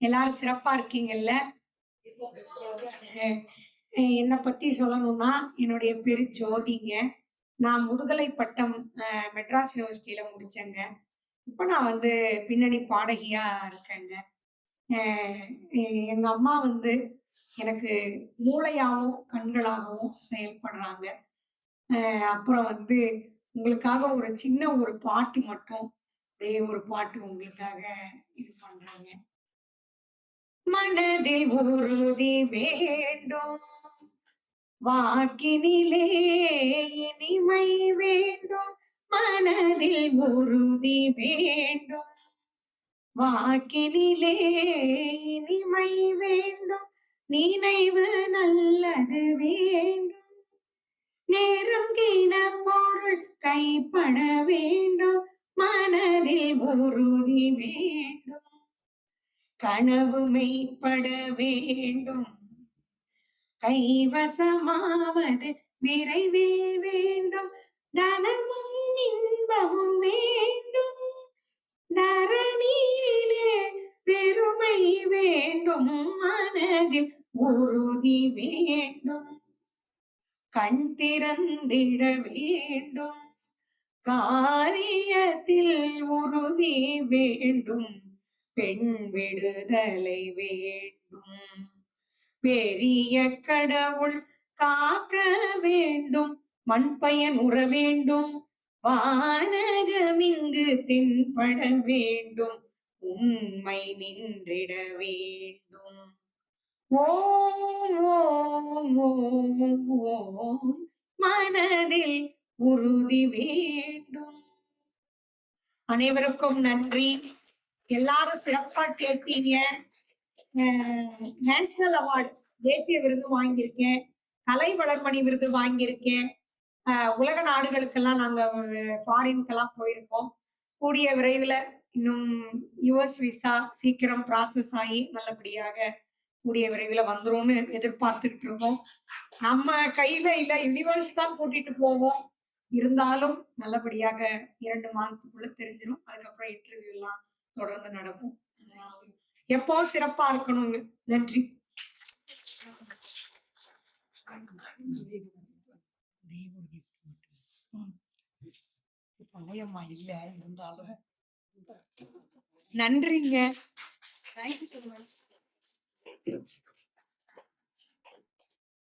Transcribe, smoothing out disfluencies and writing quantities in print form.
எல்லாரும் சிறப்பா இருக்கீங்கல்ல? என்ன பத்தி சொல்லணும்னா, என்னுடைய பேரு ஜோதிங்க. நான் முதுகலை பட்டம் மெட்ராஸ் யூனிவர்சிட்டியில முடிச்சேங்க. இப்ப நான் பின்னணி பாடகியா இருக்கேங்க. அ எங்க அம்மா எனக்கு மூளையாவும், கண்களாகவும் செயல்படுறாங்க. அப்புறம் உங்களுக்காக ஒரு சின்ன ஒரு பாட்டு மட்டும், ஒரே ஒரு பாட்டு உங்களுக்காக இது பண்றேங்க. மனதில் உறுதி வேண்டும், வாக்கினிலே இனிமை வேண்டும். மனதில் உறுதி வேண்டும், வாக்கினிலே இனிமை வேண்டும். நினைவு நல்லது வேண்டும், நெருங்கின பொருள் கைப்பட வேண்டும். மனதில் உறுதி வேண்டும், கனவு மெய்ப்பட வேண்டும். கைவசமாவது விரைவில் வேண்டும், தனமும் இன்பமும் வேண்டும். தரணியிலே பெருமை வேண்டும், மனதில் உறுதி வேண்டும். கண் திறந்திட வேண்டும், காரியத்தில் உறுதி வேண்டும். பெண் விடுதலை வேண்டும், பெரிய கடவுள் காக்க வேண்டும். மண் பயன் உற வேண்டும், வானகம் இங்கு தென்பட வேண்டும். உண்மை நின்றிட வேண்டும். ஓம் ஓம் ஓம் ஓம், மனதில் உறுதி வேண்டும். அனைவருக்கும் நன்றி. எல்லாரும் சிறப்பா கேட்டீங்க. நேஷனல் அவார்டு, தேசிய விருது வாங்கியிருக்கேன், கலை வளர்மணி விருது வாங்கியிருக்கேன். உலக நாடுகளுக்கெல்லாம் நாங்க ஃபாரின்கெல்லாம் போயிருக்கோம். கூடிய விரைவில் இன்னும் யுஎஸ் விசா சீக்கிரம் ப்ராசஸ் ஆகி நல்லபடியாக கூடிய விரைவில் வந்துரும்னு எதிர்பார்த்துட்டு இருக்கோம். நம்ம கையில இல்ல, யூனிவர்ஸ் தான் கூட்டிட்டு போவோம். இருந்தாலும் நல்லபடியாக 2 மாதத்துக்குள்ள தெரிஞ்சிடும். அதுக்கப்புறம் இன்டர்வியூ எல்லாம் தொடர்ந்து நடக்கும். எப்போ சிறப்பா இருக்கணுங்க. நன்றி. பழையம்மா இல்ல இருந்தாலும் நன்றிங்க. Thank you so much.